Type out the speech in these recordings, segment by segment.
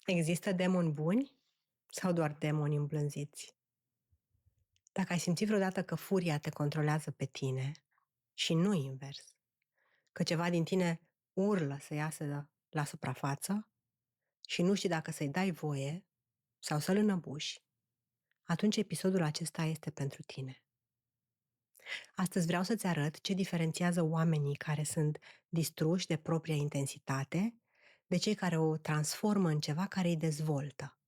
Există demoni buni sau doar demoni îmblânziți? Dacă ai simțit vreodată că furia te controlează pe tine și nu invers, că ceva din tine urlă să iasă la suprafață și nu știi dacă să-i dai voie sau să-l înăbuși, atunci episodul acesta este pentru tine. Astăzi vreau să-ți arăt ce diferențiază oamenii care sunt distruși de propria intensitate de cei care o transformă în ceva care îi dezvoltă.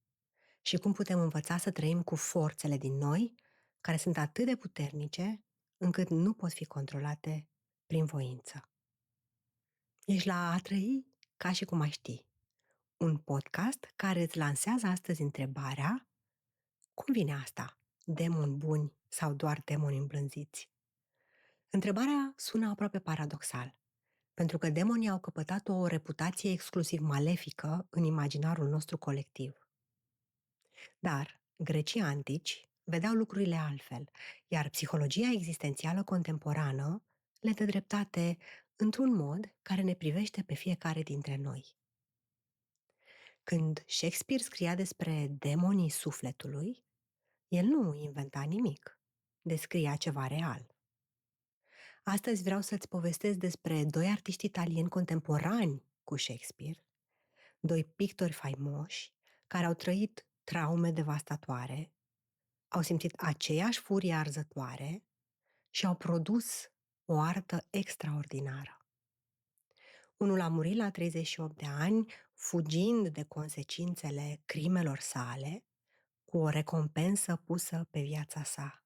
Și cum putem învăța să trăim cu forțele din noi, care sunt atât de puternice, încât nu pot fi controlate prin voință. Ești la A trăi ca și cum ai ști. Un podcast care îți lansează astăzi întrebarea: cum vine asta? Demoni buni sau doar demoni îmblânziți? Întrebarea sună aproape paradoxal, pentru că demonii au căpătat o reputație exclusiv malefică în imaginarul nostru colectiv. Dar grecii antici vedeau lucrurile altfel, iar psihologia existențială contemporană le dă dreptate într-un mod care ne privește pe fiecare dintre noi. Când Shakespeare scria despre demonii sufletului, el nu inventa nimic, descria ceva real. Astăzi vreau să-ți povestesc despre doi artiști italieni contemporani cu Shakespeare, doi pictori faimoși care au trăit traume devastatoare, au simțit aceeași furie arzătoare și au produs o artă extraordinară. Unul a murit la 38 de ani, fugind de consecințele crimelor sale, cu o recompensă pusă pe viața sa.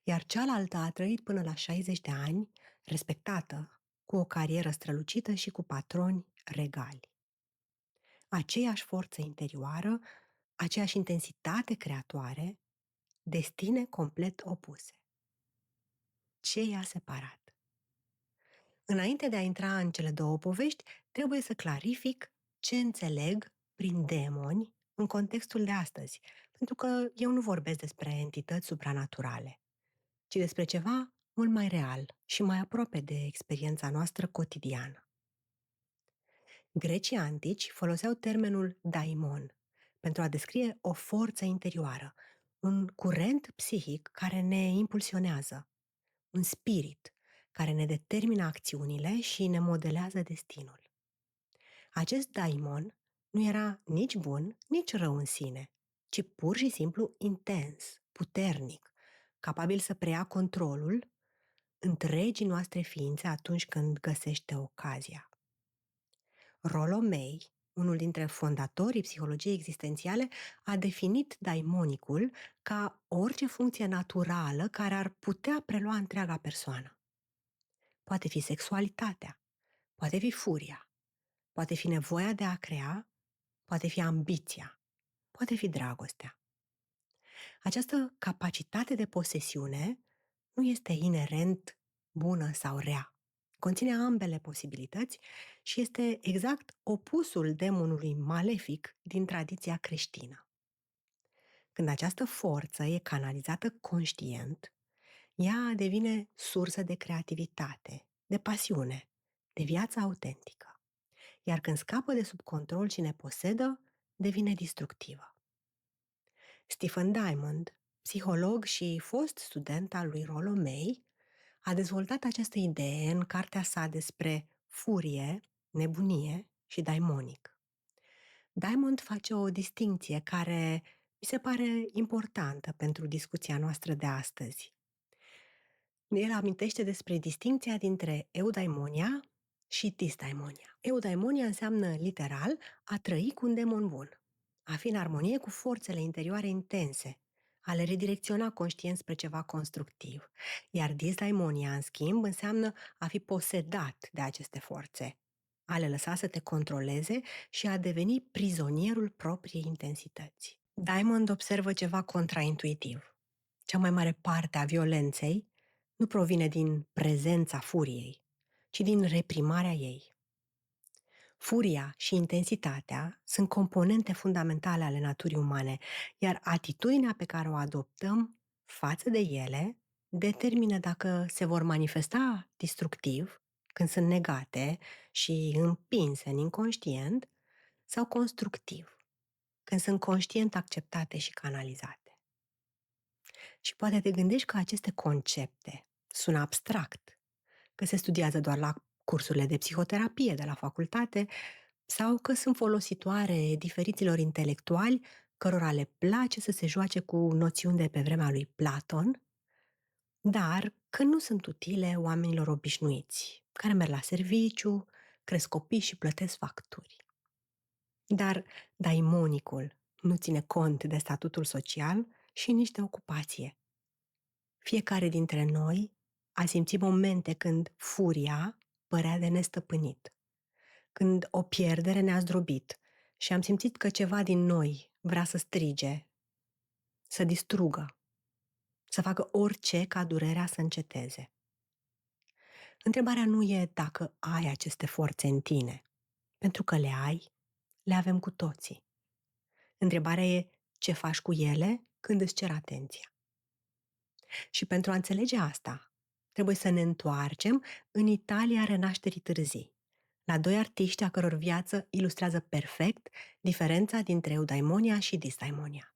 Iar cealaltă a trăit până la 60 de ani, respectată, cu o carieră strălucită și cu patroni regali. Aceeași forță interioară, aceeași intensitate creatoare, destine complet opuse. Ce i-a separat? Înainte de a intra în cele două povești, trebuie să clarific ce înțeleg prin demoni în contextul de astăzi, pentru că eu nu vorbesc despre entități supranaturale, ci despre ceva mult mai real și mai aproape de experiența noastră cotidiană. Grecii antici foloseau termenul daimon pentru a descrie o forță interioară, un curent psihic care ne impulsionează, un spirit care ne determină acțiunile și ne modelează destinul. Acest daimon nu era nici bun, nici rău în sine, ci pur și simplu intens, puternic, capabil să preia controlul întregii noastre ființe atunci când găsește ocazia. Rollo May, unul dintre fondatorii psihologiei existențiale, a definit daimonicul ca orice funcție naturală care ar putea prelua întreaga persoană. Poate fi sexualitatea, poate fi furia, poate fi nevoia de a crea, poate fi ambiția, poate fi dragostea. Această capacitate de posesiune nu este inerent bună sau rea. Conține ambele posibilități și este exact opusul demonului malefic din tradiția creștină. Când această forță e canalizată conștient, ea devine sursă de creativitate, de pasiune, de viață autentică. Iar când scapă de sub control și ne posedă, devine distructivă. Stephen Diamond, psiholog și fost student al lui Rollo May, a dezvoltat această idee în cartea sa despre furie, nebunie și daimonic. Diamond face o distincție care mi se pare importantă pentru discuția noastră de astăzi. El amintește despre distincția dintre eudaimonia și disdaimonia. Eudaimonia înseamnă, literal, a trăi cu un demon bun, a fi în armonie cu forțele interioare intense, a le redirecționa conștient spre ceva constructiv. Iar disdaimonia, în schimb, înseamnă a fi posedat de aceste forțe, a le lăsa să te controleze și a deveni prizonierul propriei intensități. Diamond observă ceva contraintuitiv. Cea mai mare parte a violenței nu provine din prezența furiei, ci din reprimarea ei. Furia și intensitatea sunt componente fundamentale ale naturii umane, iar atitudinea pe care o adoptăm față de ele determină dacă se vor manifesta destructiv, când sunt negate și împinse în inconștient, sau constructiv, când sunt conștient acceptate și canalizate. Și poate te gândești că aceste concepte sună abstract, că se studiază doar la cursurile de psihoterapie de la facultate sau că sunt folositoare diferiților intelectuali cărora le place să se joace cu noțiuni de pe vremea lui Platon, dar că nu sunt utile oamenilor obișnuiți, care merg la serviciu, cresc copii și plătesc facturi. Dar daimonicul nu ține cont de statutul social și nici de ocupație. Fiecare dintre noi a simțit momente când furia părea de nestăpânit, când o pierdere ne-a zdrobit și am simțit că ceva din noi vrea să strige, să distrugă, să facă orice ca durerea să înceteze. Întrebarea nu e dacă ai aceste forțe în tine, pentru că le ai, le avem cu toții. Întrebarea e ce faci cu ele când îți cer atenția. Și pentru a înțelege asta, trebuie să ne întoarcem în Italia Renașterii târzii, la doi artiști a căror viață ilustrează perfect diferența dintre eudaimonia și disdaimonia.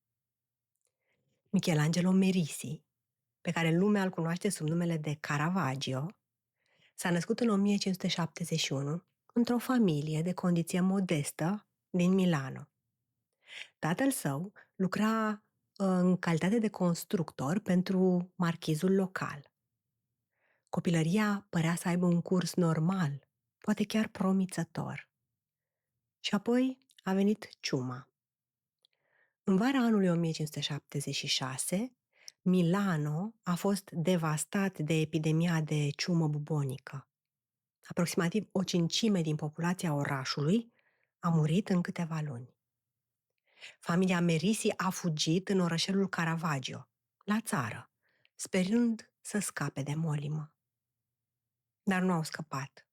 Michelangelo Merisi, pe care lumea îl cunoaște sub numele de Caravaggio, s-a născut în 1571 într-o familie de condiție modestă din Milano. Tatăl său lucra în calitate de constructor pentru marchizul local. Copilăria părea să aibă un curs normal, poate chiar promițător. Și apoi a venit ciuma. În vara anului 1576, Milano a fost devastat de epidemia de ciumă bubonică. Aproximativ o cincime din populația orașului a murit în câteva luni. Familia Merisi a fugit în orășelul Caravaggio, la țară, sperând să scape de molimă. Dar nu au scăpat.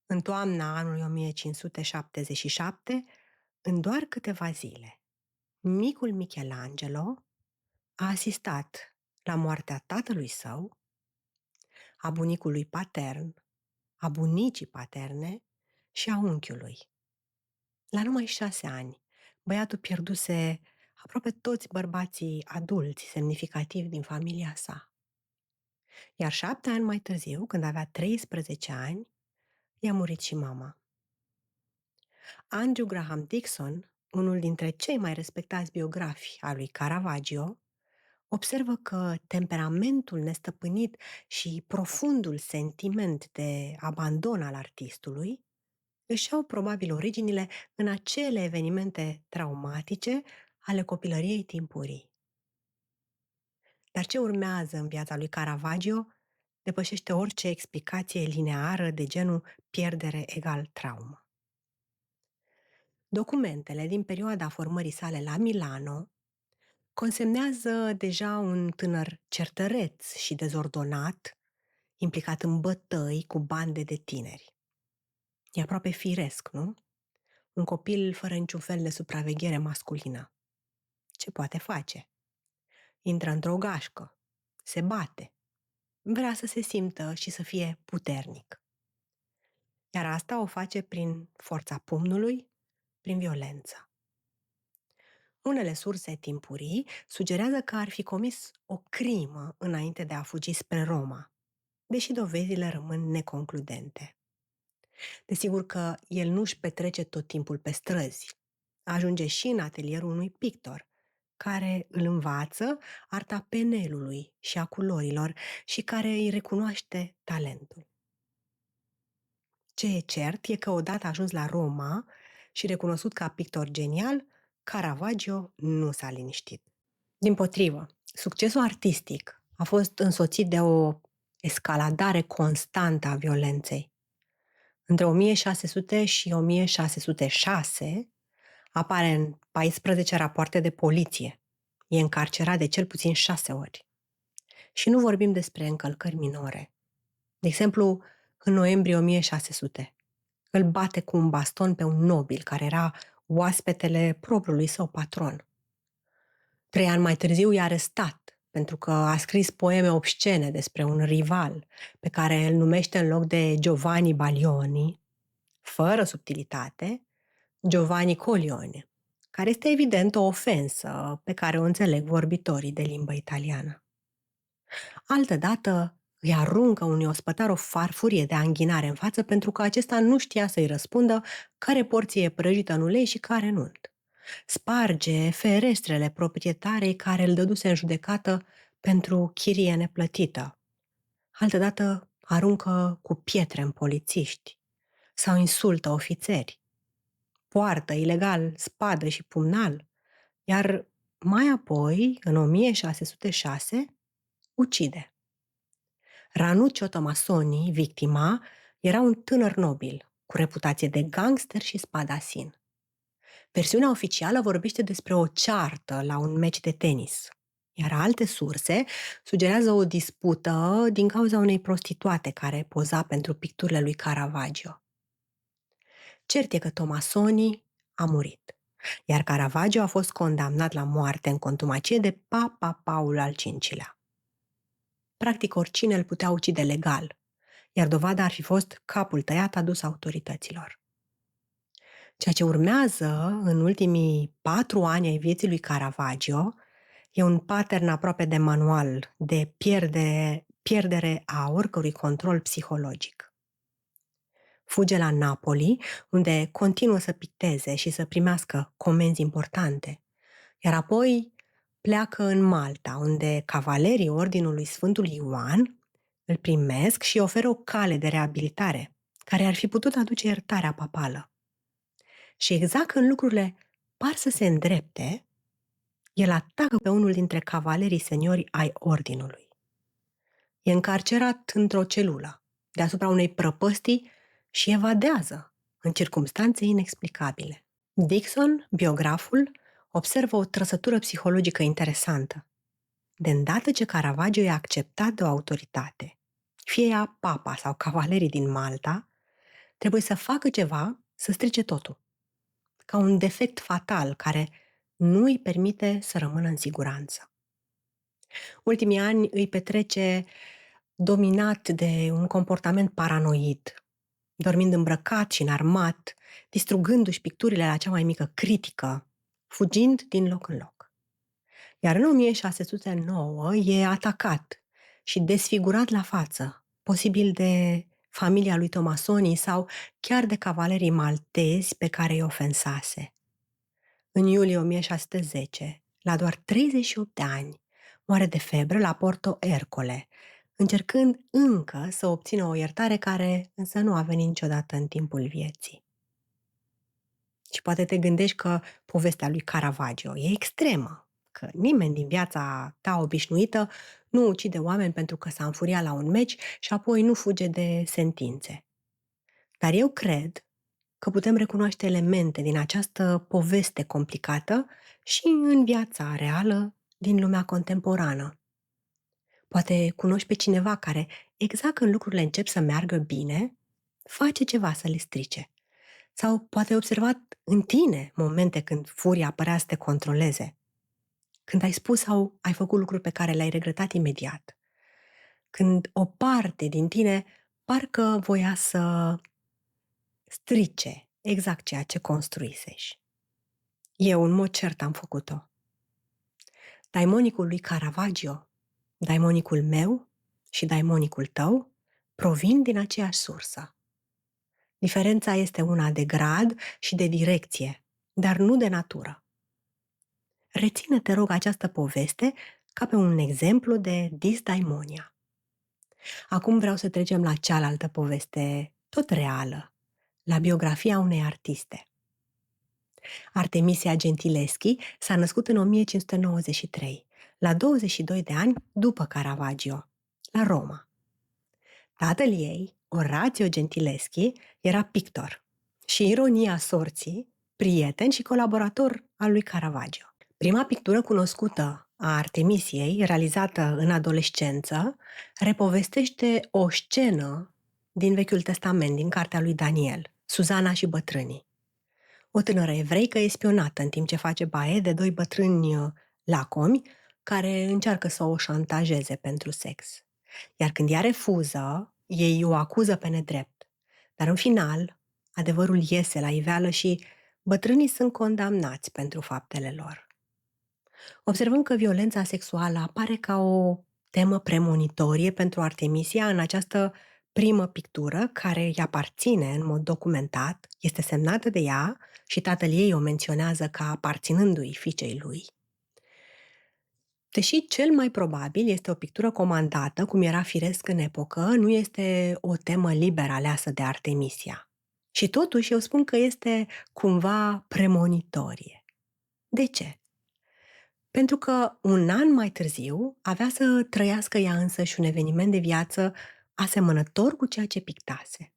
În toamna anului 1577, în doar câteva zile, micul Michelangelo a asistat la moartea tatălui său, a bunicului patern, a bunicii paterne și a unchiului. La numai 6 ani, băiatul pierduse aproape toți bărbații adulți semnificativi din familia sa. Iar 7 ani mai târziu, când avea 13 ani, i-a murit și mama. Andrew Graham Dixon, unul dintre cei mai respectați biografi al lui Caravaggio, observă că temperamentul nestăpânit și profundul sentiment de abandon al artistului își au probabil originile în acele evenimente traumatice ale copilăriei timpurii. Dar ce urmează în viața lui Caravaggio depășește orice explicație lineară de genul pierdere egal traumă. Documentele din perioada formării sale la Milano consemnează deja un tânăr certăreț și dezordonat, implicat în bătăi cu bande de tineri. E aproape firesc, nu? Un copil fără niciun fel de supraveghere masculină. Ce poate face? Intră într-o gașcă, se bate, vrea să se simtă și să fie puternic. Iar asta o face prin forța pumnului, prin violență. Unele surse timpurii sugerează că ar fi comis o crimă înainte de a fugi spre Roma, deși dovezile rămân neconcludente. Desigur că el nu își petrece tot timpul pe străzi. Ajunge și în atelierul unui pictor, care îl învață arta penelului și a culorilor și care îi recunoaște talentul. Ce e cert e că odată ajuns la Roma și recunoscut ca pictor genial, Caravaggio nu s-a liniștit. Dimpotrivă, succesul artistic a fost însoțit de o escaladare constantă a violenței. Între 1600 și 1606 apare în 14 rapoarte de poliție. E încarcerat de cel puțin 6 ori. Și nu vorbim despre încălcări minore. De exemplu, în noiembrie 1600, îl bate cu un baston pe un nobil care era oaspetele propriului său patron. 3 ani mai târziu i-a arestat pentru că a scris poeme obscene despre un rival pe care îl numește în loc de Giovanni Baglioni, fără subtilitate, Giovanni Coglione, care este evident o ofensă pe care o înțeleg vorbitorii de limbă italiană. Altădată îi aruncă unui ospătar o farfurie de anghinare în față pentru că acesta nu știa să-i răspundă care porție e prăjită în ulei și care nu. Sparge ferestrele proprietarei care îl dăduse în judecată pentru chirie neplătită. Altădată aruncă cu pietre în polițiști sau insultă ofițeri. Poartă ilegal spadă și pumnal, iar mai apoi, în 1606, ucide. Ranuccio Tomasoni, victima, era un tânăr nobil, cu reputație de gangster și spadasin. Versiunea oficială vorbește despre o ceartă la un meci de tenis, iar alte surse sugerează o dispută din cauza unei prostituate care poza pentru picturile lui Caravaggio. Cert e că Tomasoni a murit, iar Caravaggio a fost condamnat la moarte în contumacie de Papa Paul al V-lea. Practic oricine îl putea ucide legal, iar dovada ar fi fost capul tăiat adus autorităților. Ceea ce urmează în ultimii 4 ani ai vieții lui Caravaggio e un pattern aproape de manual de pierdere a oricărui control psihologic. Fuge la Napoli, unde continuă să picteze și să primească comenzi importante, iar apoi pleacă în Malta, unde cavalerii Ordinului Sfântului Ioan îl primesc și oferă o cale de reabilitare, care ar fi putut aduce iertarea papală. Și exact când lucrurile par să se îndrepte, el atacă pe unul dintre cavalerii seniori ai ordinului. E încarcerat într-o celulă, deasupra unei prăpăstii și evadează în circumstanțe inexplicabile. Dixon, biograful, observă o trăsătură psihologică interesantă. De îndată ce Caravaggio e acceptat de o autoritate, fie ea papa sau cavalerii din Malta, trebuie să facă ceva să strice totul, ca un defect fatal care nu îi permite să rămână în siguranță. Ultimii ani îi petrece dominat de un comportament paranoid, dormind îmbrăcat și înarmat, distrugându-și picturile la cea mai mică critică, fugind din loc în loc. Iar în 1609 e atacat și desfigurat la față, posibil de familia lui Tomasoni sau chiar de cavalerii maltezi pe care îi ofensase. În iulie 1610, la doar 38 de ani, moare de febră la Porto Ercole, încercând încă să obțină o iertare care însă nu a venit niciodată în timpul vieții. Și poate te gândești că povestea lui Caravaggio e extremă, că nimeni din viața ta obișnuită nu ucide oameni pentru că s-a înfuriat la un meci și apoi nu fuge de sentințe. Dar eu cred că putem recunoaște elemente din această poveste complicată și în viața reală din lumea contemporană. Poate cunoști pe cineva care, exact când lucrurile încep să meargă bine, face ceva să le strice. Sau poate ai observat în tine momente când furia părea să te controleze. Când ai spus sau ai făcut lucruri pe care le-ai regretat imediat. Când o parte din tine parcă voia să strice exact ceea ce construisești. Eu, în mod cert, am făcut-o. Daimonicul lui Caravaggio, daimonicul meu și daimonicul tău provin din aceeași sursă. Diferența este una de grad și de direcție, dar nu de natură. Reține, te rog, această poveste ca pe un exemplu de disdaimonia. Acum vreau să trecem la cealaltă poveste, tot reală, la biografia unei artiste. Artemisia Gentileschi s-a născut în 1593, la 22 de ani după Caravaggio, la Roma. Tatăl ei, Orazio Gentileschi, era pictor și, ironia sorții, prieten și colaborator al lui Caravaggio. Prima pictură cunoscută a Artemisiei, realizată în adolescență, repovestește o scenă din Vechiul Testament, din cartea lui Daniel, Suzana și bătrânii. O tânără evreică e spionată în timp ce face baie de 2 bătrâni lacomi care încearcă să o șantajeze pentru sex. Iar când ea refuză, ei o acuză pe nedrept. Dar în final, adevărul iese la iveală și bătrânii sunt condamnați pentru faptele lor. Observăm că violența sexuală apare ca o temă premonitorie pentru Artemisia în această primă pictură care îi aparține în mod documentat, este semnată de ea și tatăl ei o menționează ca aparținându-i fiicei lui. Deși cel mai probabil este o pictură comandată, cum era firesc în epocă, nu este o temă liberă aleasă de Artemisia. Și totuși eu spun că este cumva premonitorie. De ce? Pentru că un an mai târziu avea să trăiască ea însăși un eveniment de viață asemănător cu ceea ce pictase.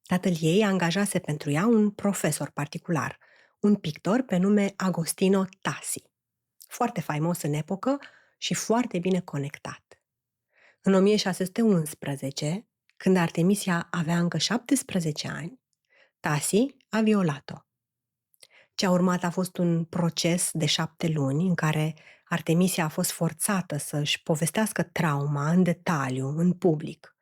Tatăl ei angajase pentru ea un profesor particular, un pictor pe nume Agostino Tassi, foarte faimos în epocă și foarte bine conectat. În 1611, când Artemisia avea încă 17 ani, Tassi a violat-o. Ce a urmat a fost un proces de 7 luni în care Artemisia a fost forțată să-și povestească trauma în detaliu, în public.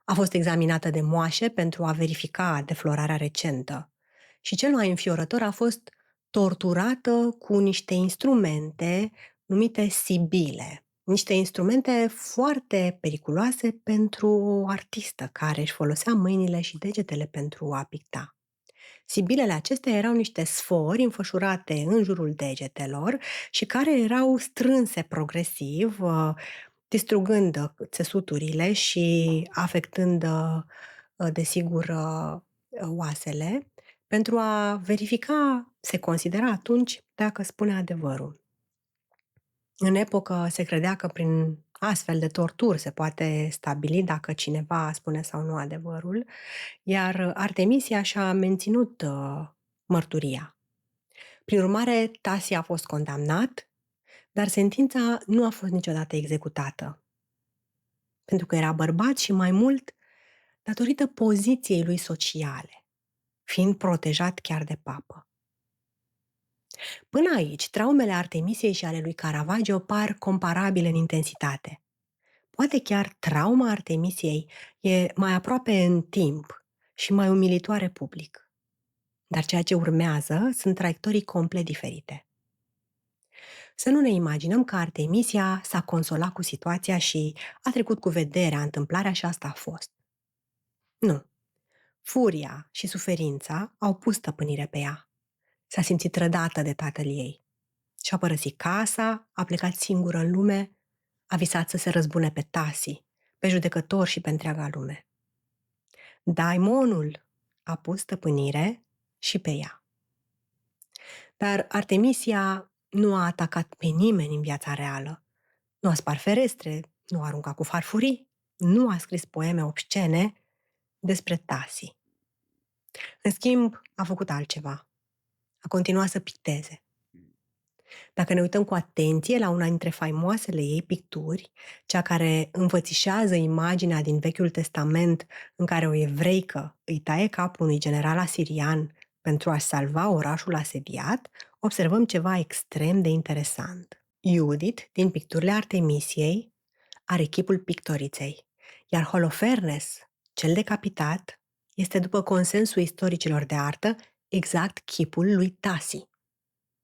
A fost examinată de moașe pentru a verifica deflorarea recentă. Și cel mai înfiorător a fost torturată cu niște instrumente numite sibile, niște instrumente foarte periculoase pentru o artistă care își folosea mâinile și degetele pentru a picta. Sibilele acestea erau niște sfori înfășurate în jurul degetelor și care erau strânse progresiv, distrugând țesuturile și afectând, desigur, oasele, pentru a verifica, se considera atunci, dacă spune adevărul. În epocă se credea că prin astfel de torturi se poate stabili dacă cineva spune sau nu adevărul, iar Artemisia și-a menținut mărturia. Prin urmare, Tasia a fost condamnat, dar sentința nu a fost niciodată executată. Pentru că era bărbat și mai mult datorită poziției lui sociale, fiind protejat chiar de papă. Până aici, traumele Artemisiei și ale lui Caravaggio par comparabile în intensitate. Poate chiar trauma Artemisiei e mai aproape în timp și mai umilitoare public. Dar ceea ce urmează sunt traiectorii complet diferite. Să nu ne imaginăm că Artemisia s-a consolat cu situația și a trecut cu vederea întâmplarea și asta a fost. Nu. Furia și suferința au pus stăpânire pe ea. S-a simțit trădată de tatăl ei. Și-a părăsit casa, a plecat singură în lume, a visat să se răzbune pe Tasi, pe judecător și pe întreaga lume. Daimonul a pus stăpânire și pe ea. Dar Artemisia nu a atacat pe nimeni în viața reală. Nu a spart ferestre, nu a aruncat cu farfurii, nu a scris poeme obscene despre Tasi. În schimb, a făcut altceva. A continuat să picteze. Dacă ne uităm cu atenție la una dintre faimoasele ei picturi, cea care înfățișează imaginea din Vechiul Testament în care o evreică îi taie capul unui general asirian pentru a salva orașul asediat, observăm ceva extrem de interesant. Judith, din picturile Artemisiei, are chipul pictoriței, iar Holofernes, cel decapitat, este, după consensul istoricilor de artă, exact chipul lui Tasi.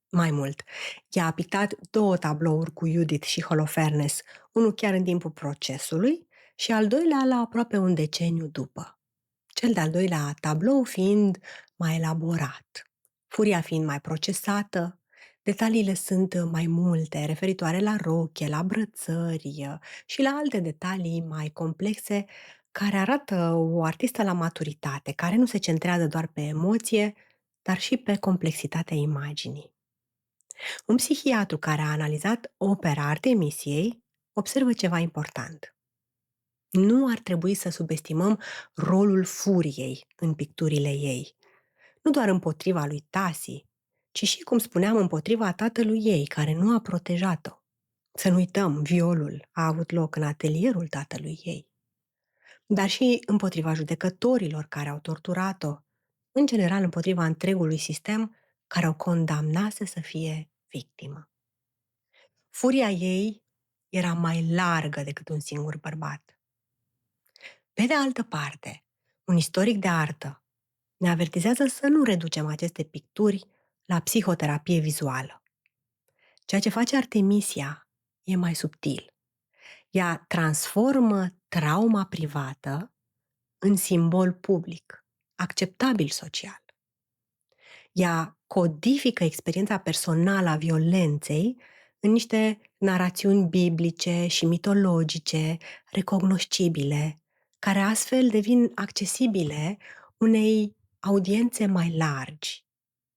Mai mult, ea a pictat 2 tablouri cu Judith și Holofernes, unul chiar în timpul procesului și al doilea la aproape un deceniu după. Cel de-al doilea tablou fiind mai elaborat, furia fiind mai procesată, detaliile sunt mai multe, referitoare la rochie, la brățări și la alte detalii mai complexe care arată o artistă la maturitate, care nu se centrează doar pe emoție, dar și pe complexitatea imaginii. Un psihiatru care a analizat opera Artemisiei observă ceva important. Nu ar trebui să subestimăm rolul furiei în picturile ei. Nu doar împotriva lui Tasi, ci și, cum spuneam, împotriva tatălui ei, care nu a protejat-o. Să nu uităm, violul a avut loc în atelierul tatălui ei. Dar și împotriva judecătorilor care au torturat-o, în general împotriva întregului sistem care o condamnase să fie victimă. Furia ei era mai largă decât un singur bărbat. Pe de altă parte, un istoric de artă ne avertizează să nu reducem aceste picturi la psihoterapie vizuală. Ceea ce face Artemisia e mai subtil. Ea transformă trauma privată în simbol public, acceptabil social. Ea codifică experiența personală a violenței în niște narațiuni biblice și mitologice, recognoscibile, care astfel devin accesibile unei audiențe mai largi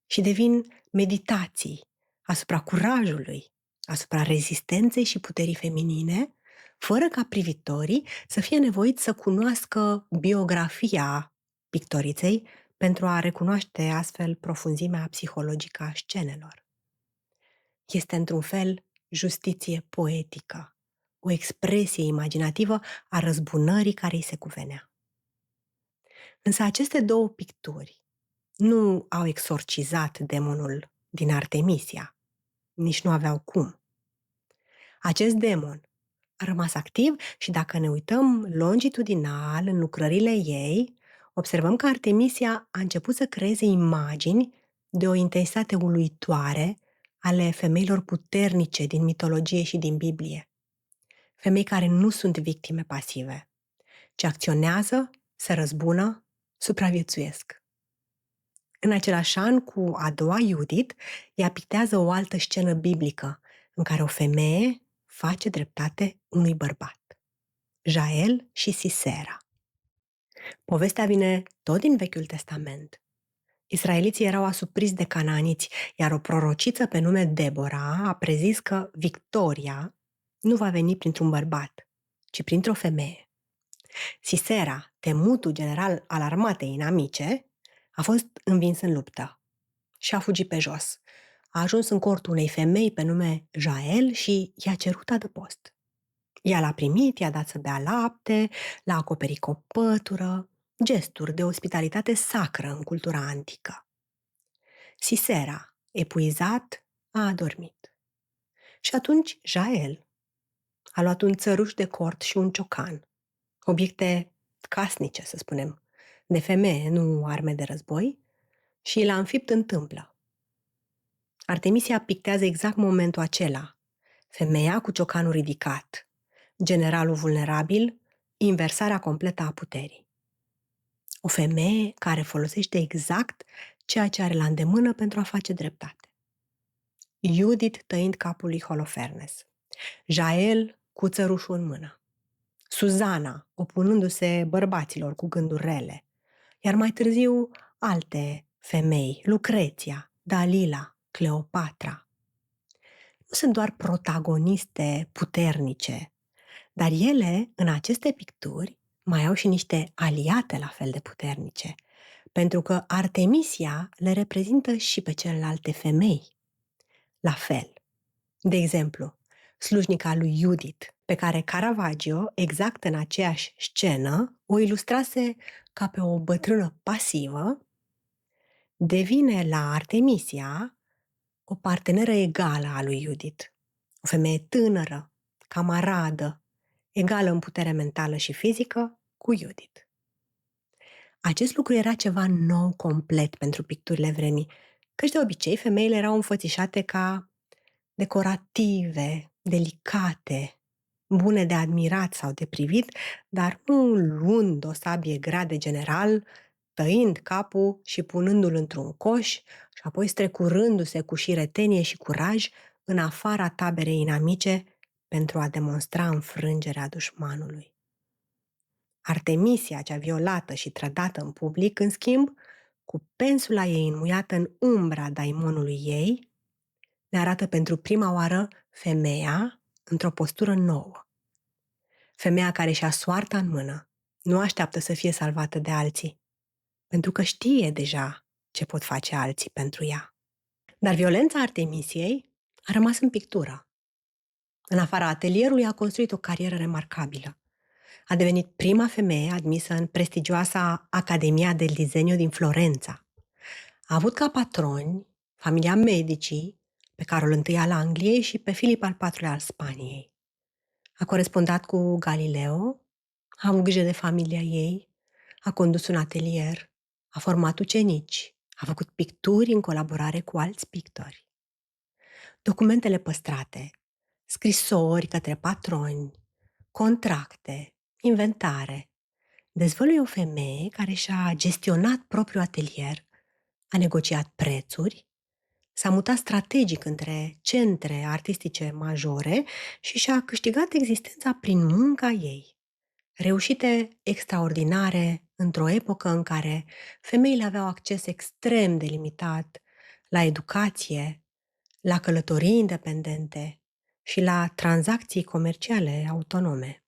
și devin meditații asupra curajului, asupra rezistenței și puterii feminine, fără ca privitorii să fie nevoiți să cunoască biografia pictoriței pentru a recunoaște astfel profunzimea psihologică a scenelor. Este, într-un fel, justiție poetică, o expresie imaginativă a răzbunării care îi se cuvenea. Însă aceste două picturi nu au exorcizat demonul din Artemisia, nici nu aveau cum. Acest demon a rămas activ și dacă ne uităm longitudinal în lucrările ei, observăm că Artemisia a început să creeze imagini de o intensitate uluitoare ale femeilor puternice din mitologie și din Biblie. Femei care nu sunt victime pasive, ci acționează, se răzbună, supraviețuiesc. În același an, cu a doua Judith, ea pictează o altă scenă biblică, în care o femeie face dreptate unui bărbat. Jael și Sisera. Povestea vine tot din Vechiul Testament. Israeliții erau asupriți de canaaniți, iar o prorociță pe nume Debora a prezis că victoria nu va veni printr-un bărbat, ci printr-o femeie. Sisera, temutul general al armatei inamice, a fost învins în luptă și a fugit pe jos. A ajuns în cortul unei femei pe nume Jael și i-a cerut adăpost. Ea l-a primit, i-a dat să bea lapte, l-a acoperit cu o pătură, gesturi de ospitalitate sacră în cultura antică. Sisera, epuizat, a adormit. Și atunci Jael a luat un țăruș de cort și un ciocan, obiecte casnice, să spunem, de femeie, nu arme de război, și l-a înfipt în tâmplă. Artemisia pictează exact momentul acela. Femeia cu ciocanul ridicat, generalul vulnerabil, inversarea completă a puterii. O femeie care folosește exact ceea ce are la îndemână pentru a face dreptate. Judith tăind capul lui Holofernes. Jael cu țărușul în mână. Suzana opunându-se bărbaților cu gânduri rele. Iar mai târziu alte femei, Lucreția, Dalila, Cleopatra. Nu sunt doar protagoniste puternice, dar ele, în aceste picturi, mai au și niște aliate la fel de puternice, pentru că Artemisia le reprezintă și pe celelalte femei. La fel. De exemplu, slujnica lui Judith, pe care Caravaggio, exact în aceeași scenă, o ilustrase ca pe o bătrână pasivă, devine la Artemisia o parteneră egală a lui Judith. O femeie tânără, camaradă, egală în putere mentală și fizică cu Judith. Acest lucru era ceva nou complet pentru picturile vremii, căci de obicei femeile erau înfățișate ca decorative, delicate, bune de admirat sau de privit, dar nu luând o sabie grea de general, tăind capul și punându-l într-un coș și apoi strecurându-se cu șiretenie și curaj în afara taberei inamice pentru a demonstra înfrângerea dușmanului. Artemisia, cea violată și trădată în public, în schimb, cu pensula ei înmuiată în umbra daimonului ei, ne arată pentru prima oară femeia într-o postură nouă. Femeia care și-a soarta în mână, nu așteaptă să fie salvată de alții, pentru că știe deja ce pot face alții pentru ea. Dar violența Artemisiei a rămas în pictură. În afara atelierului a construit o carieră remarcabilă. A devenit prima femeie admisă în prestigioasa Academia del Disegno din Florența. A avut ca patroni familia Medici, pe Carol I al Angliei și pe Filip al IV-lea al Spaniei. A corespondat cu Galileo, a avut grijă de familia ei, a condus un atelier, a format ucenici, a făcut picturi în colaborare cu alți pictori. Documentele păstrate, scrisori către patroni, contracte, inventare, dezvăluie o femeie care și-a gestionat propriul atelier, a negociat prețuri, s-a mutat strategic între centre artistice majore și și-a câștigat existența prin munca ei. Reușite extraordinare într-o epocă în care femeile aveau acces extrem de limitat la educație, la călătorii independente și la tranzacții comerciale autonome.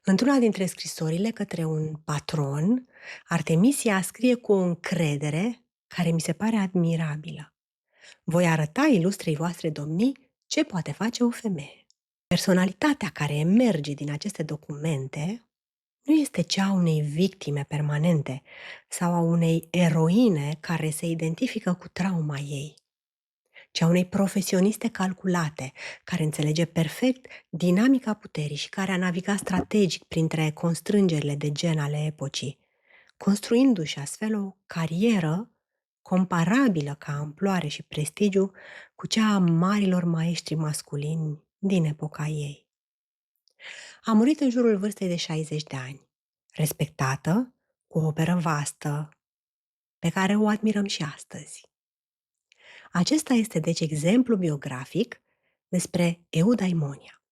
Într-una dintre scrisorile către un patron, Artemisia scrie cu o încredere care mi se pare admirabilă. Voi arăta ilustrei voastre domnii ce poate face o femeie. Personalitatea care emerge din aceste documente nu este cea a unei victime permanente sau a unei eroine care se identifică cu trauma ei, ci a unei profesioniste calculate, care înțelege perfect dinamica puterii și care a navigat strategic printre constrângerile de gen ale epocii, construindu-și astfel o carieră comparabilă ca amploare și prestigiu cu cea a marilor maestri masculini din epoca ei. A murit în jurul vârstei de 60 de ani, respectată, cu o operă vastă, pe care o admirăm și astăzi. Acesta este deci exemplu biografic despre Eudaimonia.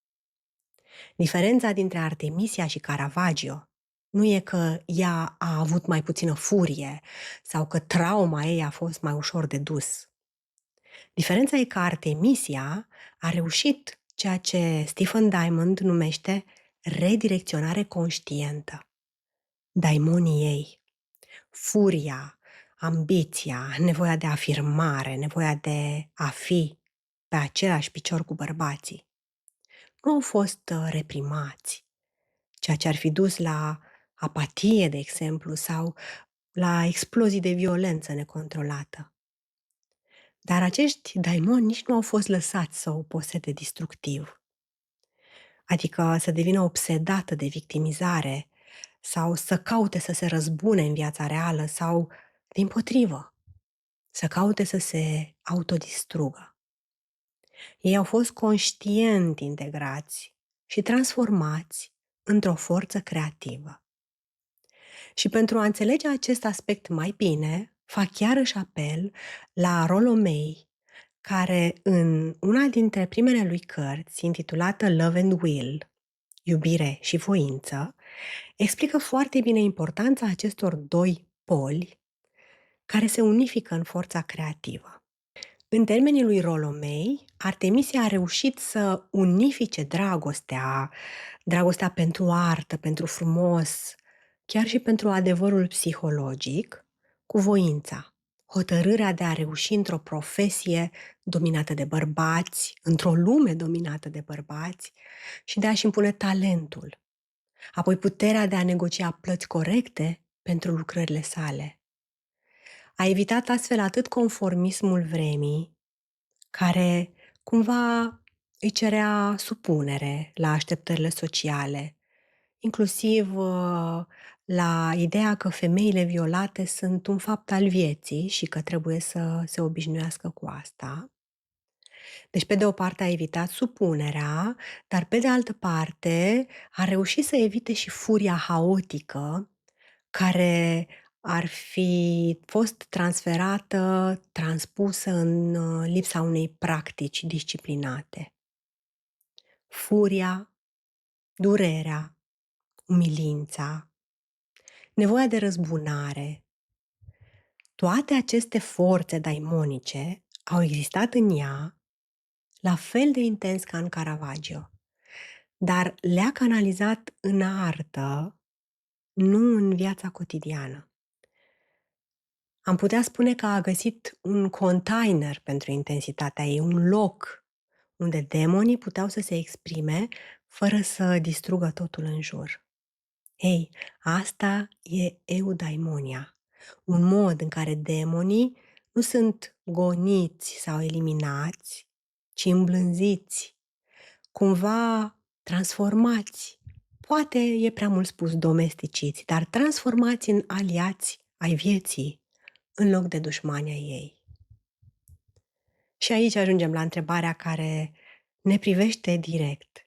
Diferența dintre Artemisia și Caravaggio nu e că ea a avut mai puțină furie sau că trauma ei a fost mai ușor de dus. Diferența e că Artemisia a reușit ceea ce Stephen Diamond numește redirecționare conștientă. Daimonii ei, furia, ambiția, nevoia de afirmare, nevoia de a fi pe același picior cu bărbații, nu au fost reprimați, ceea ce ar fi dus la apatie, de exemplu, sau la explozii de violență necontrolată. Dar acești daimoni nici nu au fost lăsați să o posede destructiv, adică să devină obsedată de victimizare sau să caute să se răzbune în viața reală sau, dimpotrivă, să caute să se autodistrugă. Ei au fost conștient integrați și transformați într-o forță creativă. Și pentru a înțelege acest aspect mai bine, fac iarăși apel la Rollo May, care în una dintre primele lui cărți, intitulată Love and Will, Iubire și voință, explică foarte bine importanța acestor doi poli care se unifică în forța creativă. În termenii lui Rollo May, Artemisia a reușit să unifice dragostea pentru artă, pentru frumos, chiar și pentru adevărul psihologic, cu voința, hotărârea de a reuși într-o profesie dominată de bărbați, într-o lume dominată de bărbați și de a-și impune talentul, apoi puterea de a negocia plăți corecte pentru lucrările sale. A evitat astfel atât conformismul vremii, care cumva îi cerea supunere la așteptările sociale, inclusiv la ideea că femeile violate sunt un fapt al vieții și că trebuie să se obișnuiască cu asta. Deci, pe de o parte a evitat supunerea, dar pe de altă parte a reușit să evite și furia haotică care ar fi fost transferată, transpusă în lipsa unei practici disciplinate. Furia, durerea, umilința, nevoia de răzbunare, toate aceste forțe daimonice au existat în ea la fel de intens ca în Caravaggio, dar le-a canalizat în artă, nu în viața cotidiană. Am putea spune că a găsit un container pentru intensitatea ei, un loc unde demonii puteau să se exprime fără să distrugă totul în jur. Ei, asta e eudaimonia, un mod în care demonii nu sunt goniți sau eliminați, ci îmblânziți, cumva transformați. Poate e prea mult spus domesticiți, dar transformați în aliați ai vieții în loc de dușmani ai ei. Și aici ajungem la întrebarea care ne privește direct.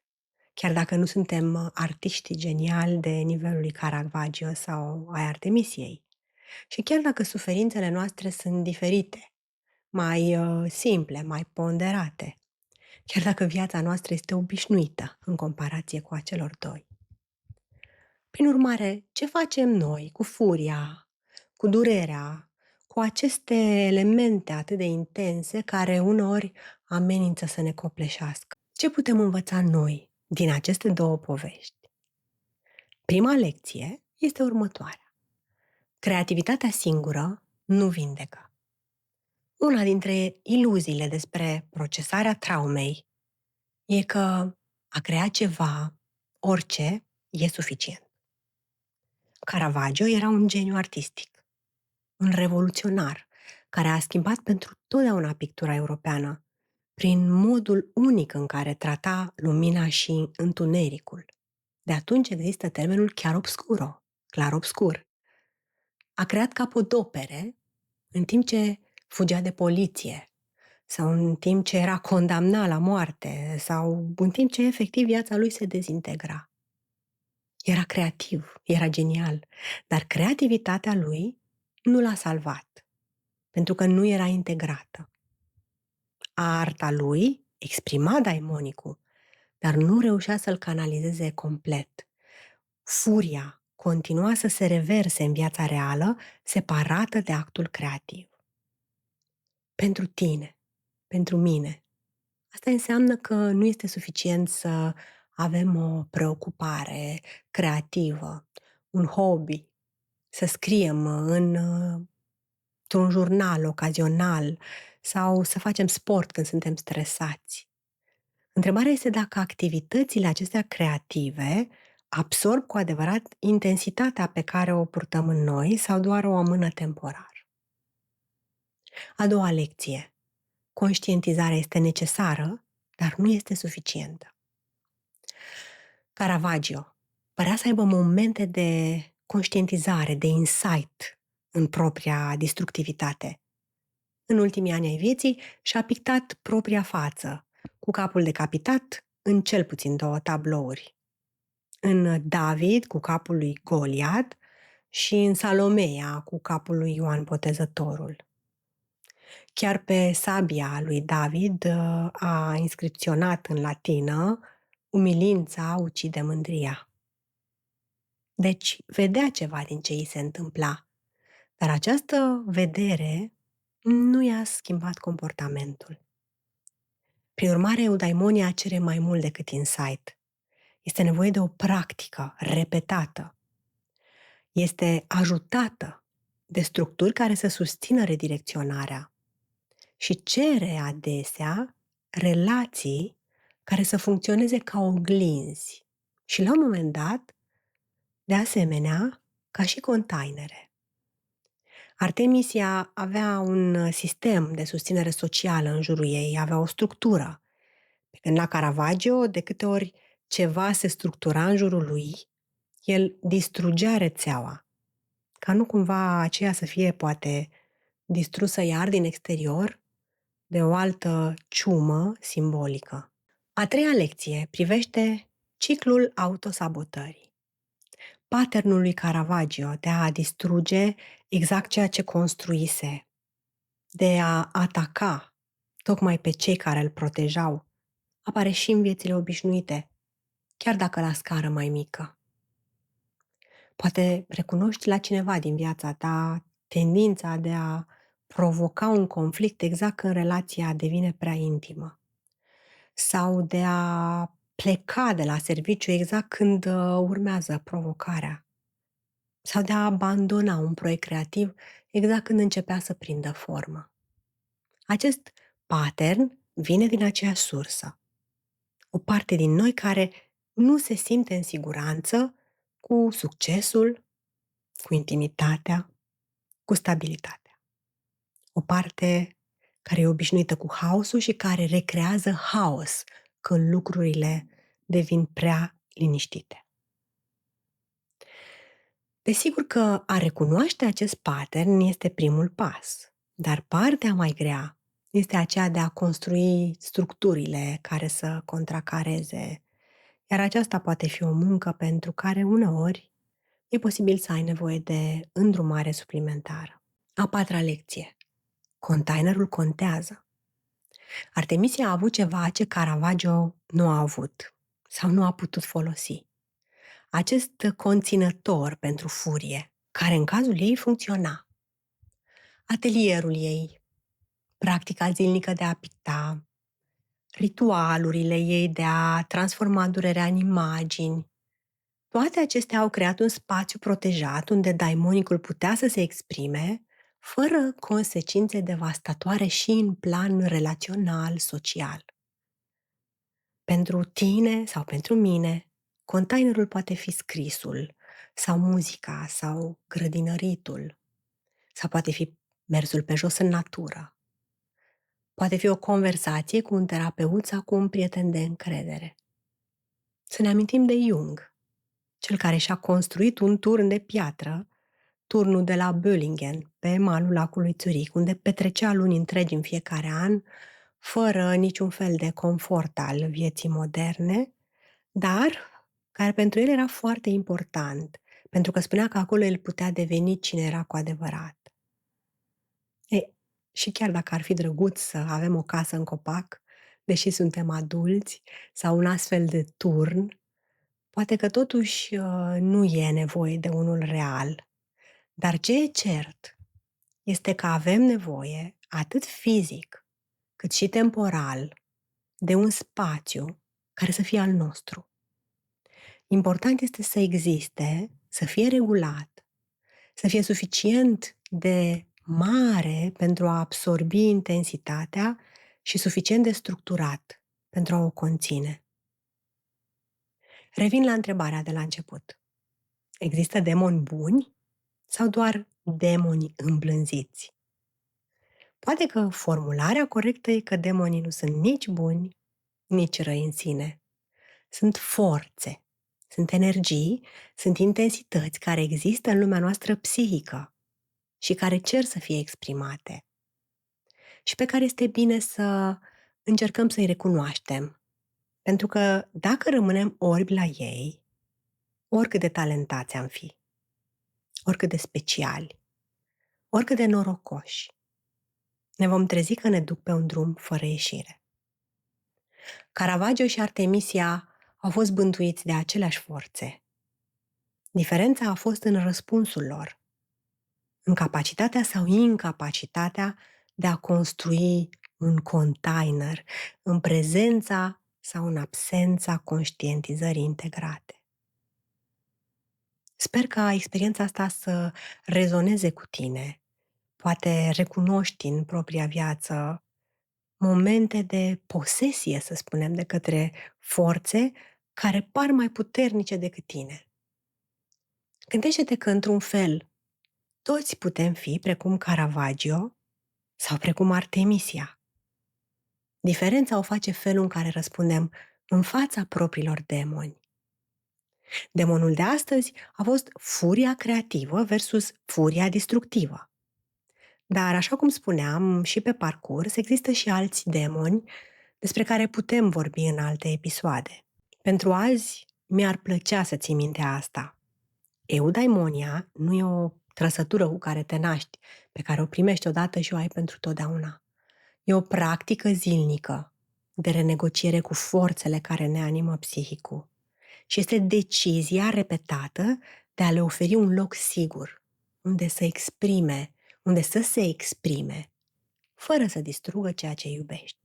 Chiar dacă nu suntem artiști geniali de nivelul lui Caravaggio sau ai Artemisiei. Și chiar dacă suferințele noastre sunt diferite, mai simple, mai ponderate, chiar dacă viața noastră este obișnuită în comparație cu acelor doi. Prin urmare, ce facem noi cu furia, cu durerea, cu aceste elemente atât de intense care uneori amenință să ne copleșească? Ce putem învăța noi din aceste două povești? Prima lecție este următoarea. Creativitatea singură nu vindecă. Una dintre iluziile despre procesarea traumei e că a crea ceva, orice, e suficient. Caravaggio era un geniu artistic, un revoluționar care a schimbat pentru totdeauna pictura europeană prin modul unic în care trata lumina și întunericul. De atunci există termenul chiarobscuro, clar-obscur. A creat capodopere în timp ce fugea de poliție sau în timp ce era condamnat la moarte sau în timp ce efectiv viața lui se dezintegra. Era creativ, era genial, dar creativitatea lui nu l-a salvat, pentru că nu era integrată. Arta lui exprima daimonicul, dar nu reușea să-l canalizeze complet. Furia continua să se reverse în viața reală, separată de actul creativ. Pentru tine, pentru mine, asta înseamnă că nu este suficient să avem o preocupare creativă, un hobby, să scriem într-un jurnal ocazional sau să facem sport când suntem stresați. Întrebarea este dacă activitățile acestea creative absorb cu adevărat intensitatea pe care o purtăm în noi sau doar o amână temporar. A doua lecție. Conștientizarea este necesară, dar nu este suficientă. Caravaggio părea să aibă momente de conștientizare, de insight în propria destructivitate. În ultimii ani ai vieții și-a pictat propria față, cu capul decapitat în cel puțin 2 tablouri. În David cu capul lui Goliat și în Salomea cu capul lui Ioan Botezătorul. Chiar pe sabia lui David a inscripționat în latină umilința ucide mândria. Deci vedea ceva din ce îi se întâmpla, dar această vedere nu i-a schimbat comportamentul. Prin urmare, eudaimonia cere mai mult decât insight. Este nevoie de o practică repetată. Este ajutată de structuri care să susțină redirecționarea și cere adesea relații care să funcționeze ca oglinzi și, la un moment dat, de asemenea, ca și containere. Artemisia avea un sistem de susținere socială în jurul ei, avea o structură. Pe când la Caravaggio, de câte ori ceva se structura în jurul lui, el distrugea rețeaua, ca nu cumva aceea să fie, poate, distrusă iar din exterior de o altă ciumă simbolică. A treia lecție privește ciclul autosabotării. Patternul lui Caravaggio de a distruge exact ceea ce construise, de a ataca tocmai pe cei care îl protejau, apare și în viețile obișnuite, chiar dacă la scară mai mică. Poate recunoști la cineva din viața ta tendința de a provoca un conflict exact când relația devine prea intimă sau de a pleca de la serviciu exact când urmează provocarea sau de a abandona un proiect creativ exact când începea să prindă formă. Acest pattern vine din aceeași sursă. O parte din noi care nu se simte în siguranță cu succesul, cu intimitatea, cu stabilitatea. O parte care e obișnuită cu haosul și care recrează haos când lucrurile devin prea liniștite. Desigur că a recunoaște acest pattern este primul pas, dar partea mai grea este aceea de a construi structurile care să contracareze, iar aceasta poate fi o muncă pentru care uneori e posibil să ai nevoie de îndrumare suplimentară. A patra lecție. Containerul contează. Artemisia a avut ceva ce Caravaggio nu a avut sau nu a putut folosi. Acest conținător pentru furie, care în cazul ei funcționa. Atelierul ei, practica zilnică de a picta, ritualurile ei de a transforma durerea în imagini, toate acestea au creat un spațiu protejat unde daimonicul putea să se exprime fără consecințe devastatoare și în plan relațional, social. Pentru tine sau pentru mine, containerul poate fi scrisul, sau muzica, sau grădinăritul, sau poate fi mersul pe jos în natură. Poate fi o conversație cu un terapeut sau cu un prieten de încredere. Să ne amintim de Jung, cel care și-a construit un turn de piatră, turnul de la Böllingen, pe malul lacului Zurich, unde petrecea luni întregi în fiecare an, fără niciun fel de confort al vieții moderne, dar care pentru el era foarte important, pentru că spunea că acolo el putea deveni cine era cu adevărat. Și chiar dacă ar fi drăguț să avem o casă în copac, deși suntem adulți, sau un astfel de turn, poate că totuși nu e nevoie de unul real. Dar ce e cert este că avem nevoie, atât fizic cât și temporal, de un spațiu care să fie al nostru. Important este să existe, să fie regulat, să fie suficient de mare pentru a absorbi intensitatea și suficient de structurat pentru a o conține. Revin la întrebarea de la început. Există demoni buni sau doar demoni îmblânziți? Poate că formularea corectă e că demonii nu sunt nici buni, nici răi în sine. Sunt forțe, sunt energii, sunt intensități care există în lumea noastră psihică și care cer să fie exprimate și pe care este bine să încercăm să-i recunoaștem. Pentru că dacă rămânem orbi la ei, oricât de talentați am fi, oricât de speciali, oricât de norocoși, ne vom trezi că ne duc pe un drum fără ieșire. Caravaggio și Artemisia au fost bântuiți de aceleași forțe. Diferența a fost în răspunsul lor, în capacitatea sau incapacitatea de a construi un container, în prezența sau în absența conștientizării integrate. Sper ca experiența asta să rezoneze cu tine. Poate recunoști în propria viață momente de posesie, să spunem, de către forțe care par mai puternice decât tine. Gândește-te că, într-un fel, toți putem fi precum Caravaggio sau precum Artemisia. Diferența o face felul în care răspundem în fața propriilor demoni. Demonul de astăzi a fost furia creativă versus furia distructivă. Dar, așa cum spuneam și pe parcurs, există și alți demoni despre care putem vorbi în alte episoade. Pentru azi, mi-ar plăcea să ții minte asta. Eudaimonia nu e o trăsătură cu care te naști, pe care o primești odată și o ai pentru totdeauna. E o practică zilnică de renegociere cu forțele care ne animă psihicul. Și este decizia repetată de a le oferi un loc sigur, unde să se exprime, fără să distrugă ceea ce iubești.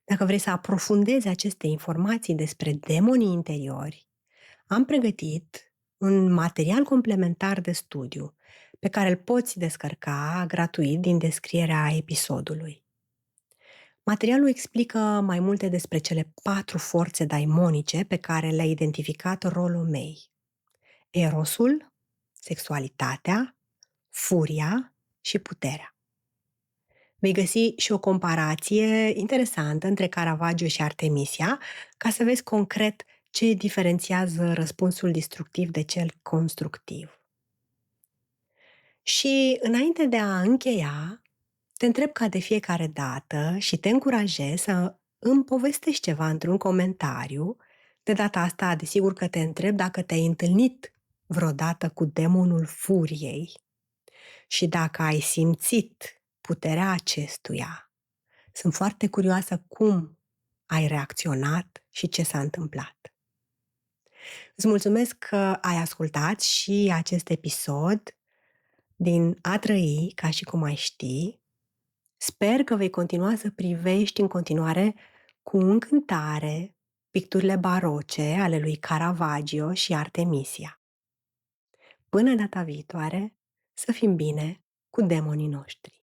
Dacă vrei să aprofundezi aceste informații despre demonii interiori, am pregătit un material complementar de studiu pe care îl poți descărca gratuit din descrierea episodului. Materialul explică mai multe despre cele 4 forțe daimonice pe care le-a identificat Rolomei: Erosul, sexualitatea, furia și puterea. Vei găsi și o comparație interesantă între Caravaggio și Artemisia, ca să vezi concret Ce diferențiază răspunsul destructiv de cel constructiv? Și înainte de a încheia, te întreb ca de fiecare dată și te încurajez să îmi povestești ceva într-un comentariu. De data asta, desigur că te întreb dacă te-ai întâlnit vreodată cu demonul furiei și dacă ai simțit puterea acestuia. Sunt foarte curioasă cum ai reacționat și ce s-a întâmplat. Îți mulțumesc că ai ascultat și acest episod din A trăi ca și cum ai ști. Sper că vei continua să privești în continuare cu încântare picturile baroce ale lui Caravaggio și Artemisia. Până data viitoare, să fim bine cu demonii noștri!